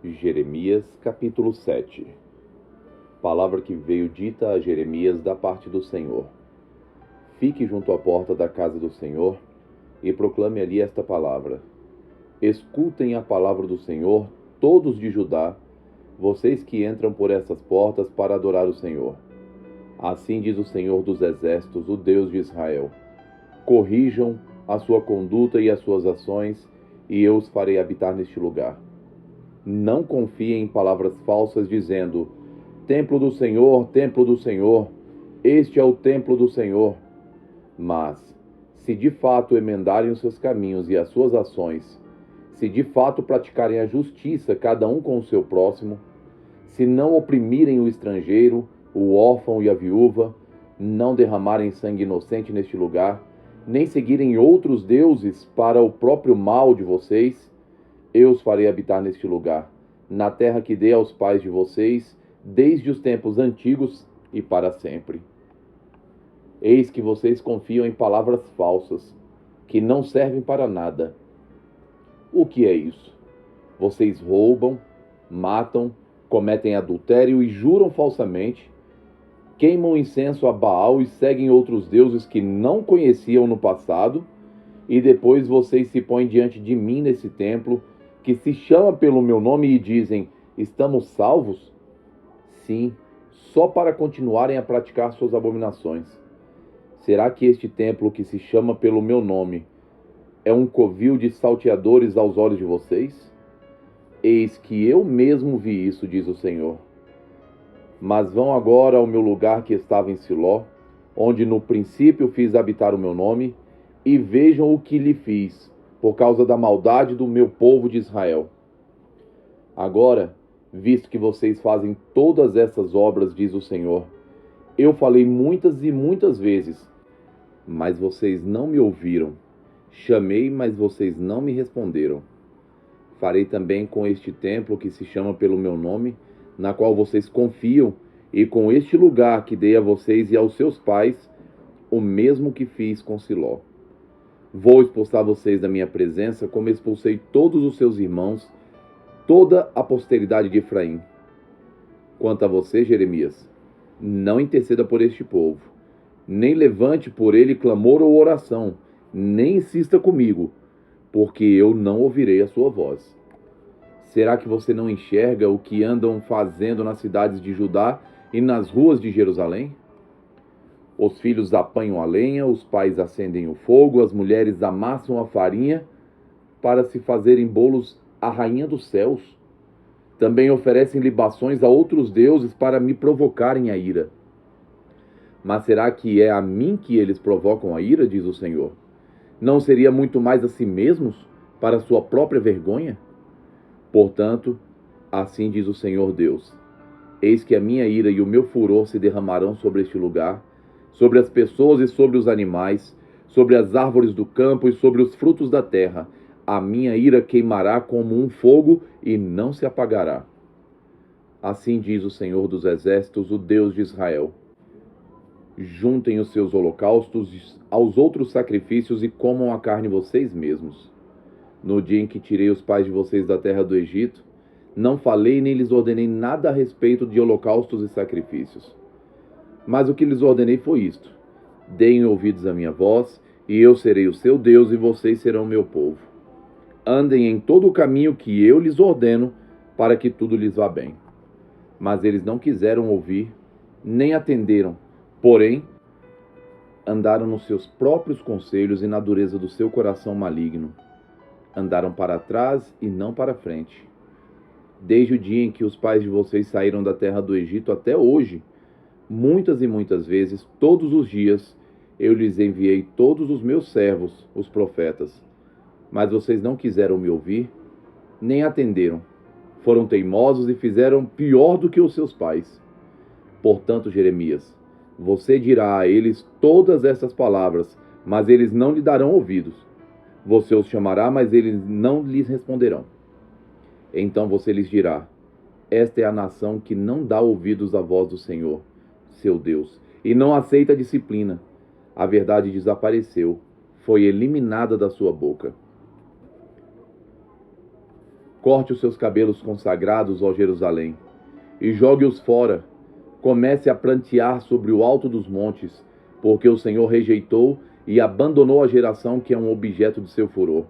Jeremias capítulo 7. Palavra que veio dita a Jeremias da parte do Senhor. Fique junto à porta da casa do Senhor e proclame ali esta palavra. Escutem a palavra do Senhor, todos de Judá, vocês que entram por essas portas para adorar o Senhor. Assim diz o Senhor dos Exércitos, o Deus de Israel. Corrijam a sua conduta e as suas ações, e eu os farei habitar neste lugar. Não confiem em palavras falsas dizendo: templo do Senhor, este é o templo do Senhor. Mas, se de fato emendarem os seus caminhos e as suas ações, se de fato praticarem a justiça cada um com o seu próximo, se não oprimirem o estrangeiro, o órfão e a viúva, não derramarem sangue inocente neste lugar, nem seguirem outros deuses para o próprio mal de vocês, eu os farei habitar neste lugar, na terra que dei aos pais de vocês, desde os tempos antigos e para sempre. Eis que vocês confiam em palavras falsas, que não servem para nada. O que é isso? Vocês roubam, matam, cometem adultério e juram falsamente, queimam incenso a Baal e seguem outros deuses que não conheciam no passado, e depois vocês se põem diante de mim nesse templo, que se chama pelo meu nome e dizem: estamos salvos? Sim, só para continuarem a praticar suas abominações. Será que este templo que se chama pelo meu nome é um covil de salteadores aos olhos de vocês? Eis que eu mesmo vi isso, diz o Senhor. Mas vão agora ao meu lugar que estava em Siló, onde no princípio fiz habitar o meu nome, e vejam o que lhe fiz, por causa da maldade do meu povo de Israel. Agora, visto que vocês fazem todas essas obras, diz o Senhor, eu falei muitas e muitas vezes, mas vocês não me ouviram. Chamei, mas vocês não me responderam. Farei também com este templo que se chama pelo meu nome, na qual vocês confiam, e com este lugar que dei a vocês e aos seus pais, o mesmo que fiz com Siló. Vou expulsar vocês da minha presença, como expulsei todos os seus irmãos, toda a posteridade de Efraim. Quanto a você, Jeremias, não interceda por este povo, nem levante por ele clamor ou oração, nem insista comigo, porque eu não ouvirei a sua voz. Será que você não enxerga o que andam fazendo nas cidades de Judá e nas ruas de Jerusalém? Os filhos apanham a lenha, os pais acendem o fogo, as mulheres amassam a farinha para se fazerem bolos à rainha dos céus. Também oferecem libações a outros deuses para me provocarem a ira. Mas será que é a mim que eles provocam a ira, diz o Senhor? Não seria muito mais a si mesmos, para sua própria vergonha? Portanto, assim diz o Senhor Deus: eis que a minha ira e o meu furor se derramarão sobre este lugar, sobre as pessoas e sobre os animais, sobre as árvores do campo e sobre os frutos da terra. A minha ira queimará como um fogo e não se apagará. Assim diz o Senhor dos Exércitos, o Deus de Israel: juntem os seus holocaustos aos outros sacrifícios e comam a carne vocês mesmos. No dia em que tirei os pais de vocês da terra do Egito, não falei nem lhes ordenei nada a respeito de holocaustos e sacrifícios. Mas o que lhes ordenei foi isto: deem ouvidos à minha voz, e eu serei o seu Deus, e vocês serão meu povo. Andem em todo o caminho que eu lhes ordeno, para que tudo lhes vá bem. Mas eles não quiseram ouvir, nem atenderam, porém, andaram nos seus próprios conselhos e na dureza do seu coração maligno. Andaram para trás e não para frente. Desde o dia em que os pais de vocês saíram da terra do Egito até hoje, muitas e muitas vezes, todos os dias, eu lhes enviei todos os meus servos, os profetas. Mas vocês não quiseram me ouvir, nem atenderam. Foram teimosos e fizeram pior do que os seus pais. Portanto, Jeremias, você dirá a eles todas essas palavras, mas eles não lhe darão ouvidos. Você os chamará, mas eles não lhes responderão. Então você lhes dirá: esta é a nação que não dá ouvidos à voz do Senhor. seu Deus, e não aceita a disciplina. A verdade desapareceu, foi eliminada da sua boca. Corte os seus cabelos consagrados, ó Jerusalém, e jogue-os fora. Comece a prantear sobre o alto dos montes, porque o Senhor rejeitou e abandonou a geração que é um objeto de seu furor.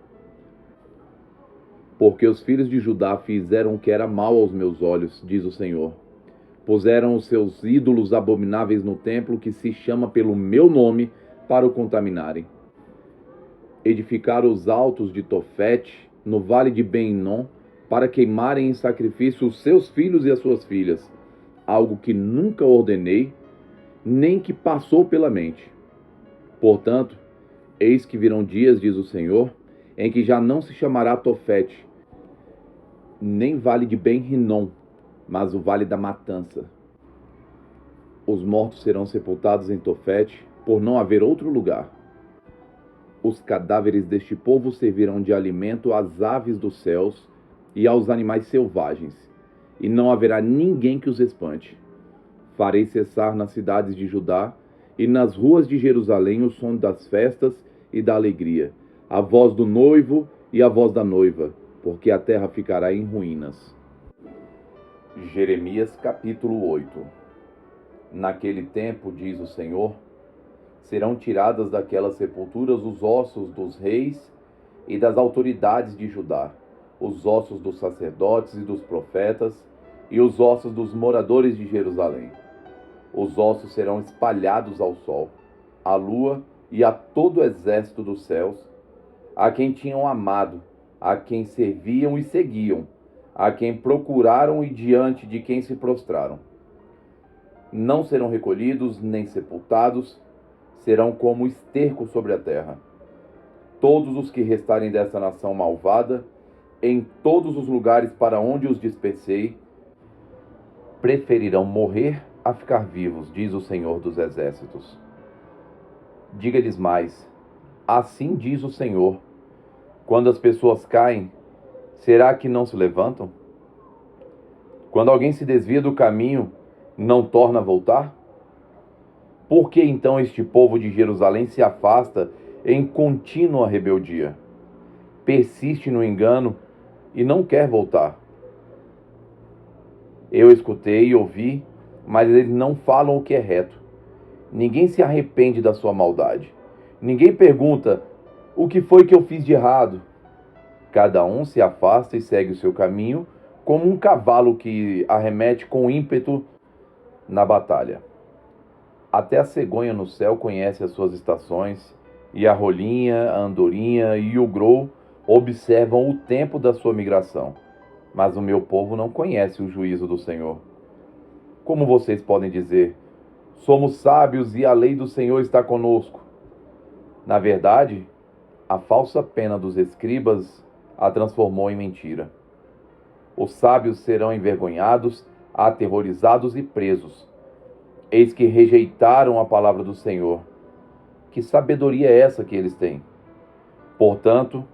Porque os filhos de Judá fizeram o que era mal aos meus olhos, diz o Senhor. Puseram os seus ídolos abomináveis no templo que se chama pelo meu nome para o contaminarem. Edificaram os altos de Tofete, no vale de Ben-Hinom, para queimarem em sacrifício os seus filhos e as suas filhas, algo que nunca ordenei, nem que passou pela mente. Portanto, eis que virão dias, diz o Senhor, em que já não se chamará Tofete, nem vale de Ben-Hinom, mas o vale da matança. Os mortos serão sepultados em Tofete, por não haver outro lugar. Os cadáveres deste povo servirão de alimento às aves dos céus e aos animais selvagens, e não haverá ninguém que os espante. Farei cessar nas cidades de Judá e nas ruas de Jerusalém o som das festas e da alegria, a voz do noivo e a voz da noiva, porque a terra ficará em ruínas. Jeremias capítulo 8. Naquele tempo, diz o Senhor, serão tiradas daquelas sepulturas os ossos dos reis e das autoridades de Judá, os ossos dos sacerdotes e dos profetas, e os ossos dos moradores de Jerusalém. Os ossos serão espalhados ao sol, à lua e a todo o exército dos céus, a quem tinham amado, a quem serviam e seguiam, a quem procuraram e diante de quem se prostraram. Não serão recolhidos nem sepultados, serão como esterco sobre a terra. Todos os que restarem dessa nação malvada, em todos os lugares para onde os dispersei, preferirão morrer a ficar vivos, diz o Senhor dos Exércitos. Diga-lhes mais, assim diz o Senhor, quando as pessoas caem, será que não se levantam? Quando alguém se desvia do caminho, não torna a voltar? Por que então este povo de Jerusalém se afasta em contínua rebeldia? Persiste no engano e não quer voltar. Eu escutei e ouvi, mas eles não falam o que é reto. Ninguém se arrepende da sua maldade. Ninguém pergunta, o que foi que eu fiz de errado? Cada um se afasta e segue o seu caminho, como um cavalo que arremete com ímpeto na batalha. Até a cegonha no céu conhece as suas estações, e a rolinha, a andorinha e o grou observam o tempo da sua migração. Mas o meu povo não conhece o juízo do Senhor. Como vocês podem dizer, somos sábios e a lei do Senhor está conosco? Na verdade, a falsa pena dos escribas a transformou em mentira. Os sábios serão envergonhados, aterrorizados e presos. Eis que rejeitaram a palavra do Senhor. Que sabedoria é essa que eles têm? Portanto,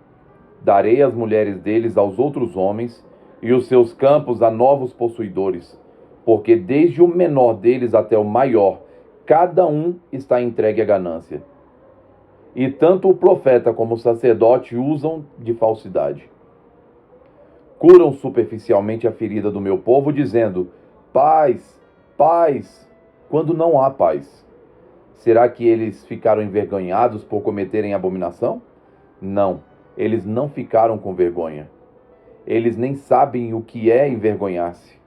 darei as mulheres deles aos outros homens e os seus campos a novos possuidores, porque desde o menor deles até o maior, cada um está entregue à ganância. E tanto o profeta como o sacerdote usam de falsidade. Curam superficialmente a ferida do meu povo, dizendo, paz, paz, quando não há paz. Será que eles ficaram envergonhados por cometerem abominação? Não, eles não ficaram com vergonha. Eles nem sabem o que é envergonhar-se.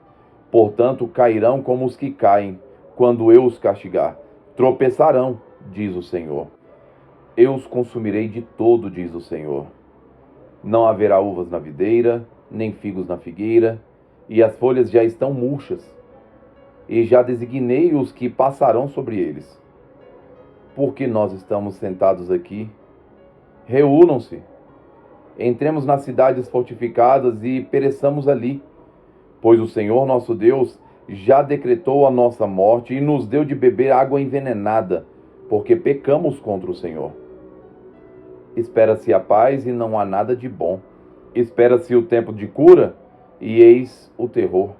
Portanto, cairão como os que caem, quando eu os castigar. Tropeçarão, diz o Senhor. Eu os consumirei de todo, diz o Senhor. Não haverá uvas na videira, nem figos na figueira, e as folhas já estão murchas. E já designei os que passarão sobre eles. Porque nós estamos sentados aqui? Reúnam-se. Entremos nas cidades fortificadas e pereçamos ali, pois o Senhor nosso Deus já decretou a nossa morte e nos deu de beber água envenenada, porque pecamos contra o Senhor. Espera-se a paz e não há nada de bom. Espera-se o tempo de cura e eis o terror.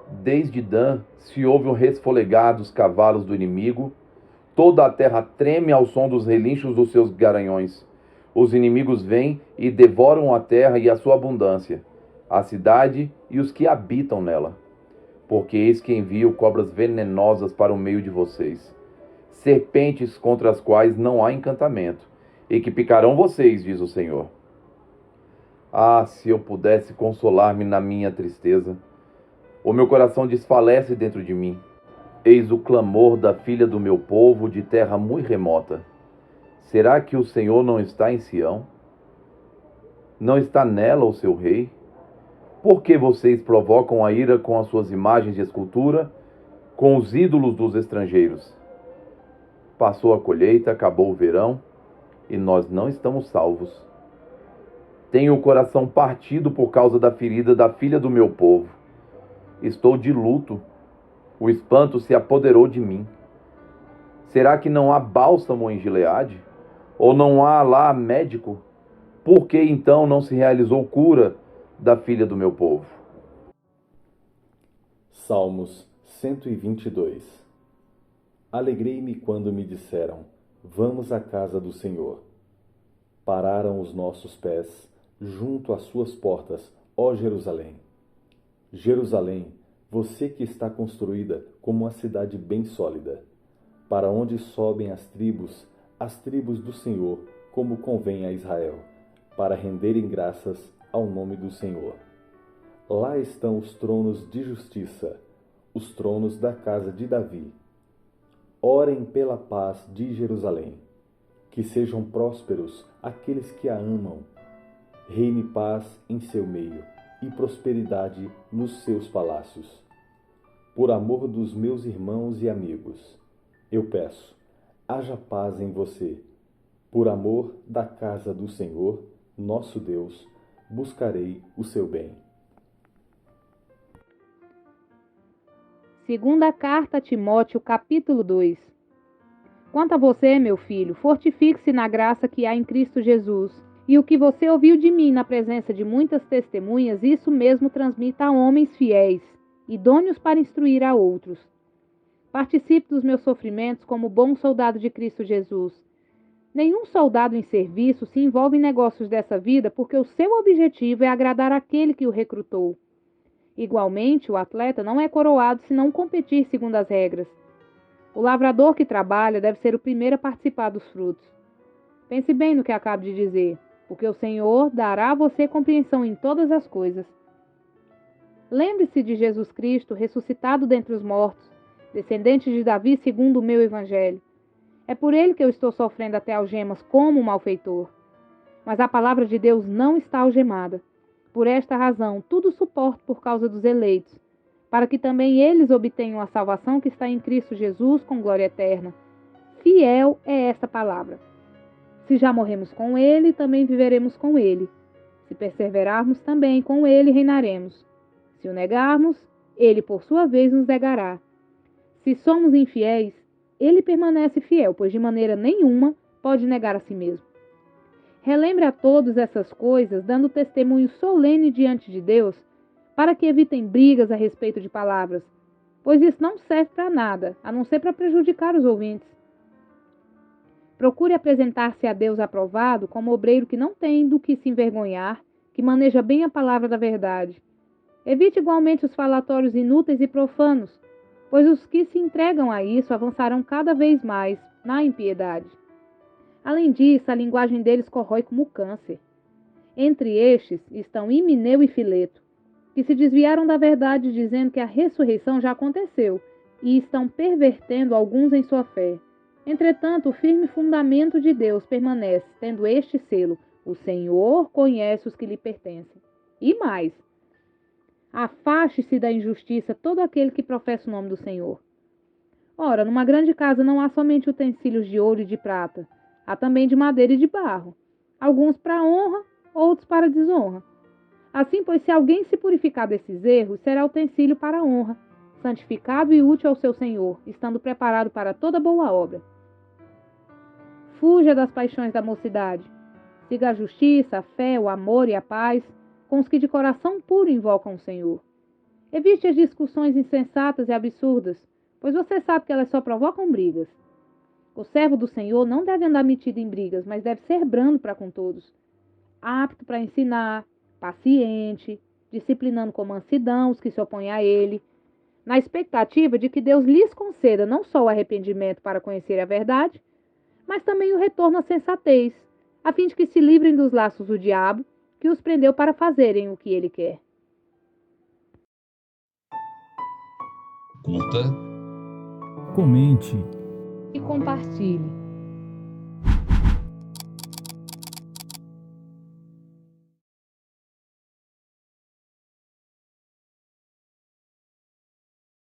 Desde Dan se ouve um resfolegar dos cavalos do inimigo. Toda a terra treme ao som dos relinchos dos seus garanhões. Os inimigos vêm e devoram a terra e a sua abundância, a cidade e os que habitam nela. Porque eis que envio cobras venenosas para o meio de vocês, serpentes contra as quais não há encantamento, e que picarão vocês, diz o Senhor. Ah, se eu pudesse consolar-me na minha tristeza! O meu coração desfalece dentro de mim. Eis o clamor da filha do meu povo de terra muito remota. Será que o Senhor não está em Sião? Não está nela o seu rei? Por que vocês provocam a ira com as suas imagens de escultura, com os ídolos dos estrangeiros? Passou a colheita, acabou o verão, e nós não estamos salvos. Tenho o coração partido por causa da ferida da filha do meu povo. Estou de luto. O espanto se apoderou de mim. Será que não há bálsamo em Gileade? Ou não há lá médico? Por que então não se realizou cura da filha do meu povo? Salmos 122. Alegrei-me quando me disseram: vamos à casa do Senhor. Pararam os nossos pés junto às suas portas, ó Jerusalém. Jerusalém, você que está construída como uma cidade bem sólida, para onde sobem as tribos do Senhor, como convém a Israel, para renderem graças ao nome do Senhor. Lá estão os tronos de justiça, os tronos da casa de Davi. Orem pela paz de Jerusalém. Que sejam prósperos aqueles que a amam. Reine paz em seu meio e prosperidade nos seus palácios. Por amor dos meus irmãos e amigos, eu peço, haja paz em você. Por amor da casa do Senhor, nosso Deus, buscarei o seu bem. Segunda carta a Timóteo, capítulo 2. Quanto a você, meu filho, fortifique-se na graça que há em Cristo Jesus. E o que você ouviu de mim na presença de muitas testemunhas, isso mesmo transmita a homens fiéis, idôneos para instruir a outros. Participe dos meus sofrimentos como bom soldado de Cristo Jesus. Nenhum soldado em serviço se envolve em negócios dessa vida porque o seu objetivo é agradar aquele que o recrutou. Igualmente, o atleta não é coroado se não competir segundo as regras. O lavrador que trabalha deve ser o primeiro a participar dos frutos. Pense bem no que acabo de dizer, porque o Senhor dará a você compreensão em todas as coisas. Lembre-se de Jesus Cristo, ressuscitado dentre os mortos, descendente de Davi segundo o meu evangelho. É por ele que eu estou sofrendo até algemas como um malfeitor. Mas a palavra de Deus não está algemada. Por esta razão, tudo suporto por causa dos eleitos, para que também eles obtenham a salvação que está em Cristo Jesus com glória eterna. Fiel é esta palavra. Se já morremos com ele, também viveremos com ele. Se perseverarmos, também com ele reinaremos. Se o negarmos, ele por sua vez nos negará. Se somos infiéis, ele permanece fiel, pois de maneira nenhuma pode negar a si mesmo. Relembre a todos essas coisas, dando testemunho solene diante de Deus, para que evitem brigas a respeito de palavras, pois isso não serve para nada, a não ser para prejudicar os ouvintes. Procure apresentar-se a Deus aprovado como obreiro que não tem do que se envergonhar, que maneja bem a palavra da verdade. Evite igualmente os falatórios inúteis e profanos, pois os que se entregam a isso avançarão cada vez mais na impiedade. Além disso, a linguagem deles corrói como câncer. Entre estes estão Himeneu e Fileto, que se desviaram da verdade dizendo que a ressurreição já aconteceu e estão pervertendo alguns em sua fé. Entretanto, o firme fundamento de Deus permanece, tendo este selo: o Senhor conhece os que lhe pertencem. E mais, afaste-se da injustiça todo aquele que professa o nome do Senhor. Ora, numa grande casa não há somente utensílios de ouro e de prata, há também de madeira e de barro, alguns para honra, outros para desonra. Assim, pois, se alguém se purificar desses erros, será utensílio para a honra, santificado e útil ao seu Senhor, estando preparado para toda boa obra. Fuja das paixões da mocidade. Siga a justiça, a fé, o amor e a paz, com os que de coração puro invocam o Senhor. Evite as discussões insensatas e absurdas, pois você sabe que elas só provocam brigas. O servo do Senhor não deve andar metido em brigas, mas deve ser brando para com todos, apto para ensinar, paciente, disciplinando com mansidão os que se opõem a ele, na expectativa de que Deus lhes conceda não só o arrependimento para conhecer a verdade, mas também o retorno à sensatez, a fim de que se livrem dos laços do diabo, que os prendeu para fazerem o que ele quer. Curta, comente E compartilhe.